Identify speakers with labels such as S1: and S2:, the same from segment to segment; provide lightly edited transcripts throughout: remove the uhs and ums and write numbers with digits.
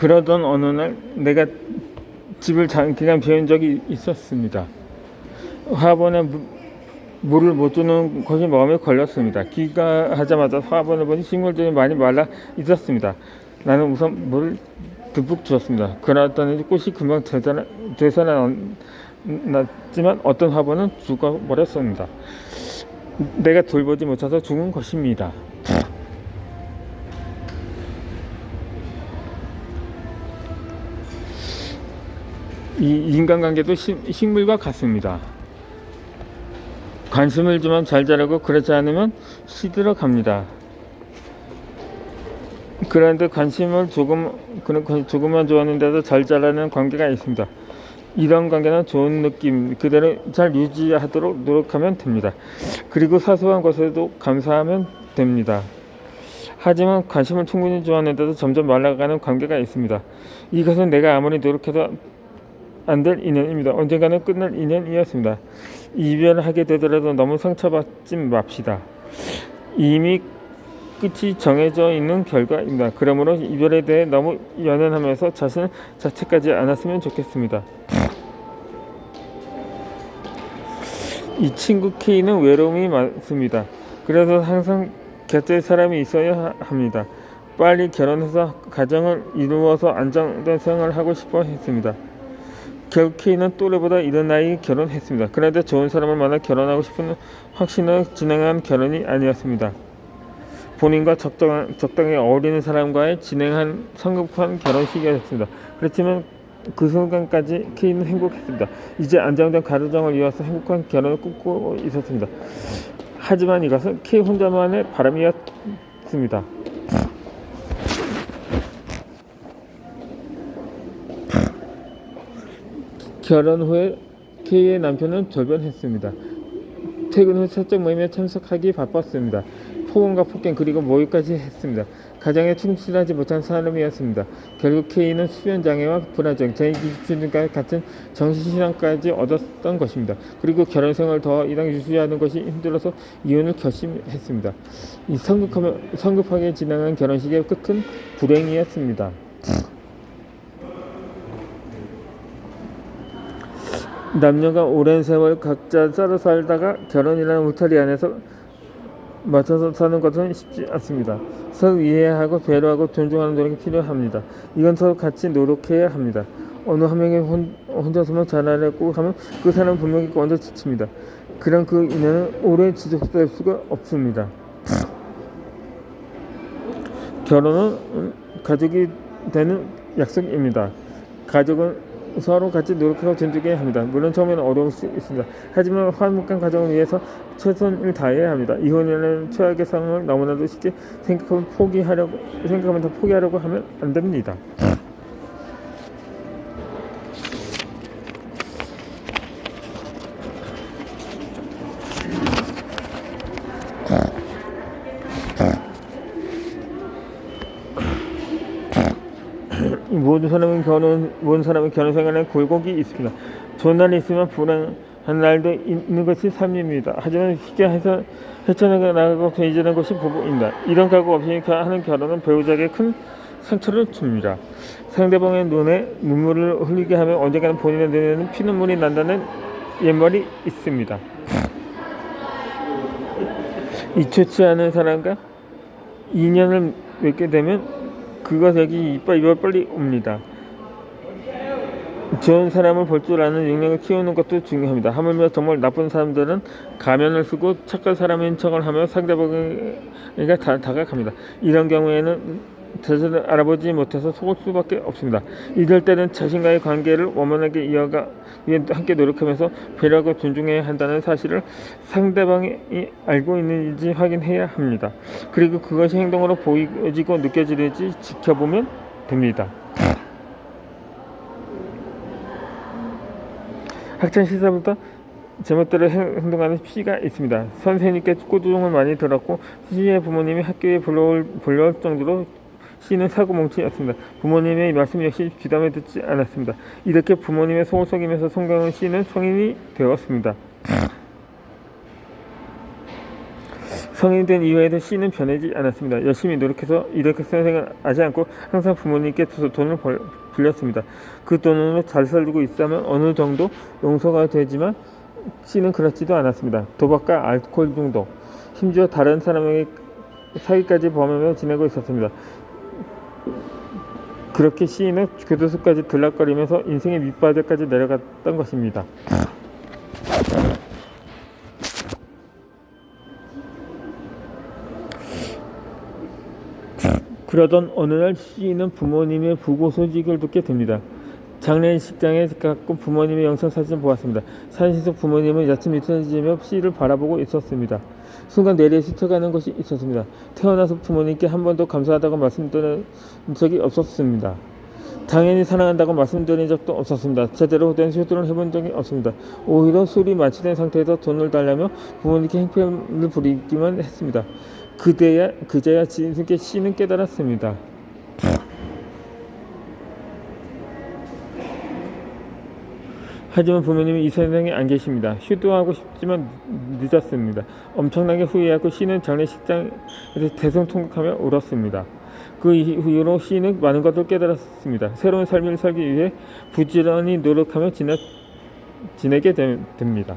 S1: 그러던 어느 날 내가 집을 잠깐 비운 적이 있었습니다. 화분에 물을 못 주는 것이 마음에 걸렸습니다. 귀가하자마자 화분을 보니 식물들이 많이 말라 있었습니다. 나는 우선 물을 듬뿍 주었습니다. 그러더니 꽃이 금방 되살아났지만 어떤 화분은 죽어버렸습니다. 내가 돌보지 못해서 죽은 것입니다. 이 인간관계도 식물과 같습니다. 관심을 주면 잘 자라고 그렇지 않으면 시들어 갑니다. 그런데 관심을 조금만 주었는데도 잘 자라는 관계가 있습니다. 이런 관계는 좋은 느낌 그대로 잘 유지하도록 노력하면 됩니다. 그리고 사소한 것에도 감사하면 됩니다. 하지만 관심을 충분히 주었는데도 점점 말라가는 관계가 있습니다. 이것은 내가 아무리 노력해도 안 될 인연입니다. 언젠가는 끝날 인연이었습니다. 이별하게 되더라도 너무 상처받지 맙시다. 이미 끝이 정해져 있는 결과입니다. 그러므로 이별에 대해 너무 연연하면서 자신을 자책하지 않았으면 좋겠습니다. 이 친구 K는 외로움이 많습니다. 그래서 항상 곁에 사람이 있어야 합니다. 빨리 결혼해서 가정을 이루어서 안정된 생활을 하고 싶어 했습니다. 결국 K는 또래보다 이른 나이에 결혼했습니다. 그런데 좋은 사람을 만나 결혼하고 싶은 확신을 진행한 결혼이 아니었습니다. 본인과 적당히 어울리는 사람과의 진행한 성급한 결혼식이었습니다. 그렇지만 그 순간까지 K는 행복했습니다. 이제 안정된 가정을 이어서 행복한 결혼을 꿈꾸고 있었습니다. 하지만 이것은 K 혼자만의 바람이었습니다. 결혼 후에 K의 남편은 졸변했습니다. 퇴근 후 사적 모임에 참석하기 바빴습니다. 폭언과 폭행 그리고 모욕까지 했습니다. 가정에 충실하지 못한 사람이었습니다. 결국 K는 수면장애와 불안증, 자기기준과 같은 정신질환까지 얻었던 것입니다. 그리고 결혼생활을 더 이상 유지하는 것이 힘들어서 이혼을 결심했습니다. 이 성급하게 진행한 결혼식의 끝은 불행이었습니다. 남녀가 오랜 세월 각자 따로 살다가 결혼이라는 울타리 안에서 맞춰서 사는 것은 쉽지 않습니다. 서로 이해하고 배려하고 존중하는 노력이 필요합니다. 이건 서로 같이 노력해야 합니다. 어느 한 명이 혼자서만 잘하려고 하면 그 사람은 분명히 먼저 지칩니다. 그런 그 인연은 오래 지속될 수가 없습니다. 결혼은 가족이 되는 약속입니다. 가족은 서로 같이 노력하고 존중해야 합니다. 물론 처음에는 어려울 수 있습니다. 하지만 화목한 가정을 위해서 최선을 다해야 합니다. 이혼이라는 최악의 상황을 너무나도 쉽게 생각하면 다 포기하려고 하면 안 됩니다. 모든 사람은 결혼 생활에 굴곡이 있습니다. 좋은 날이 있으면 불행한 날도 있는 것이 삶입니다. 하지만 쉽게 해서 헤쳐나가고 배제하는 것이 부부입니다. 이런 각오 없이 하는 결혼은 배우자에게 큰 상처를 줍니다. 상대방의 눈에 눈물을 흘리게 하면 언젠가는 본인의 눈에는 피눈물이 난다는 옛말이 있습니다. 좋지 않은 사람과 인연을 맺게 되면 그것에게 이빨 빨리 옵니다. 좋은 사람을 볼 줄 아는 능력을 키우는 것도 중요합니다. 하물며 정말 나쁜 사람들은 가면을 쓰고 착한 사람인 척을 하며 상대방에게 다가갑니다. 이런 경우에는 자신을 알아보지 못해서 속을 수밖에 없습니다. 이럴 때는 자신과의 관계를 원만하게 이어가 위해 함께 노력하면서 배려하고 존중해야 한다는 사실을 상대방이 알고 있는지 확인해야 합니다. 그리고 그것이 행동으로 보여지고 느껴지는지 지켜보면 됩니다. 학창 시절부터 제멋대로 행동하는 P가 있습니다. 선생님께 꼬투동을 많이 들었고 C의 부모님이 학교에 불러올 정도로 C는 사고뭉치였습니다. 부모님의 말씀 역시 귀담아 듣지 않았습니다. 이렇게 부모님의 속을 속이면서 성장한 C는 성인이 되었습니다. 성인이 된 이후에도 시인은 변하지 않았습니다. 열심히 노력해서 이렇게 생각을 하지 않고 항상 부모님께 돈을 빌렸습니다. 그 돈으로 잘 살고 있다면 어느 정도 용서가 되지만 시인은 그렇지도 않았습니다. 도박과 알코올 중독, 심지어 다른 사람에게 사기까지 범하며 지내고 있었습니다. 그렇게 시인은 교도소까지 들락거리면서 인생의 밑바닥까지 내려갔던 것입니다. 그러던 어느 날 시인은 부모님의 부고 소식을 듣게 됩니다. 장례식장에 가끔 부모님의 영상 사진을 보았습니다. 사진 속 부모님은 야침 미소지며 시를 바라보고 있었습니다. 순간 뇌리에 스쳐가는 것이 있었습니다. 태어나서 부모님께 한 번도 감사하다고 말씀드린 적이 없었습니다. 당연히 사랑한다고 말씀드린 적도 없었습니다. 제대로 된 효도를 해본 적이 없습니다. 오히려 술이 마취된 상태에서 돈을 달라며 부모님께 행패를 부리기만 했습니다. 그제야 진숙의 시는 깨달았습니다. 하지만 부모님이 이 세상에 안 계십니다. 효도하고 싶지만 늦었습니다. 엄청나게 후회하고 시는 장례식장에서 대성통곡하며 울었습니다. 그 이후로 시는 많은 것을 깨달았습니다. 새로운 삶을 살기 위해 부지런히 노력하며 지내게 됩니다.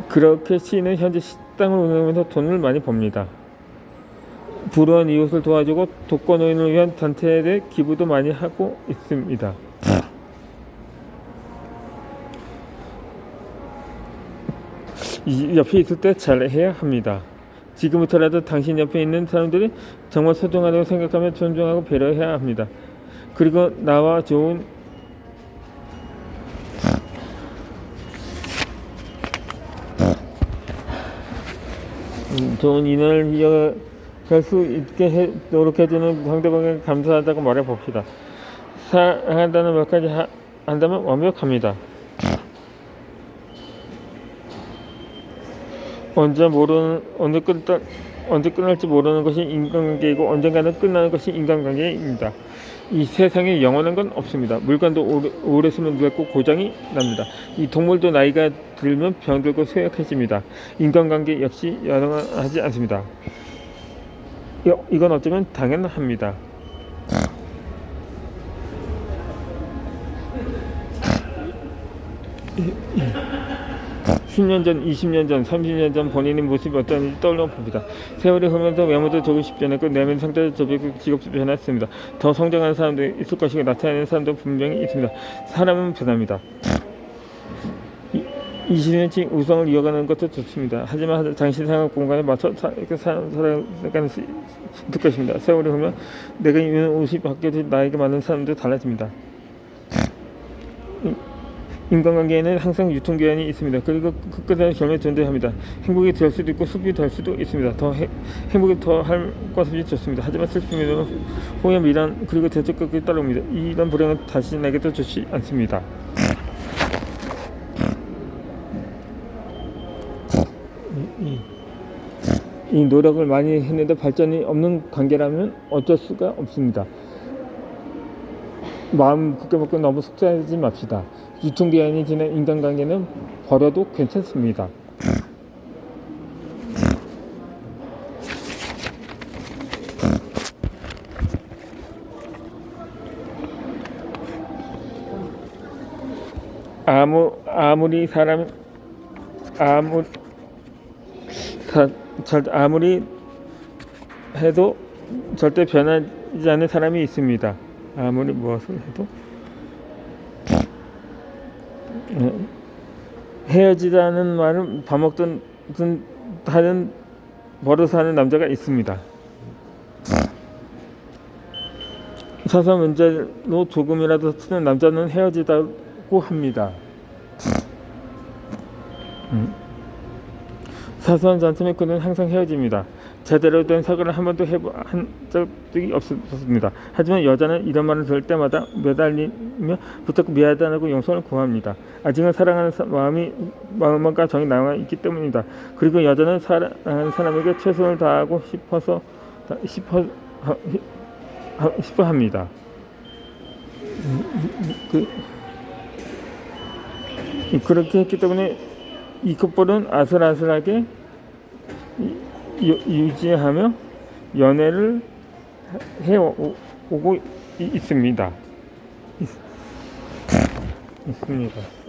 S1: 그렇게 시는 현재 식당을 운영하면서 돈을 많이 법니다. 불우한 이웃을 도와주고 독거노인을 위한 단체에 대해 기부도 많이 하고 있습니다. 옆에 있을 때 잘해야 합니다. 지금부터라도 당신 옆에 있는 사람들이 정말 소중하다고 생각하며 존중하고 배려해야 합니다. 그리고 나와 좋은 인연을 이어갈 수 있게 노력해주는 상대방에게 감사하다고 말해봅시다. 사랑한다는 말까지 한다면 완벽합니다. 언제 끝날지 모르는 것이 인간관계이고 언젠가는 끝나는 것이 인간관계입니다. 이 세상에 영원한 건 없습니다. 물건도 오래 쓰면 늙고 고장이 납니다. 이 동물도 나이가 들면 병들고 쇠약해집니다. 인간관계 역시 영원하지 않습니다. 이건 어쩌면 당연합니다. 10년 전, 20년 전, 30년 전 본인의 모습이 어떠한지 떠올려 봅니다. 세월이 흐르면서 외모도 조금씩 변했고 내면 상태도 조금씩 직업도 변했습니다. 더 성장하는 사람도 있을 것이고 나타나는 사람도 분명히 있습니다. 사람은 변합니다. 20년씩 우성을 이어가는 것도 좋습니다. 하지만 당신 생활 공간에 맞춰 살아가는 수 있을 것입니다. 세월이 흐르면 내가 입는 옷이 바뀌어도 나에게 맞는 사람도 달라집니다. 인간관계에는 항상 유통기한이 있습니다. 그리고 끝까지 결론이 존재합니다. 행복이 될 수도 있고 슬픔이 될 수도 있습니다. 행복이 더 할 것 없이 좋습니다. 하지만 슬픔에는 후회, 미련 그리고 대적까지 따라옵니다. 이런 불행은 자신에게도 좋지 않습니다. 이 노력을 많이 했는데 발전이 없는 관계라면 어쩔 수가 없습니다. 마음 굳게 먹고 너무 속상하지 맙시다. 유통기한이 지난 인간관계는 버려도 괜찮습니다. 아무리 해도 절대 변하지 않는 사람이 있습니다. 아무리 무엇을 해도 헤어지자는 말은 밥 먹던 하는 버릇하는 남자가 있습니다. 사소한 문제로 조금이라도 쓰는 남자는 헤어지자고 합니다. 사소한 잔소리에 그는 항상 헤어집니다. 제대로 된 사과를 한 번도 한 적이 없었습니다. 하지만 여자는 이런 말을 들을 때마다 매달리며 붙잡고 미안하다고 용서를 구합니다. 아직은 사랑하는 마음과 정이 남아 있기 때문입니다. 그리고 여자는 사랑하는 사람에게 최선을 다하고 싶어 합니다. 그렇게 했기 때문에 이 커플은 아슬아슬하게 유지하며 연애를 해오고 있습니다. 있습니다.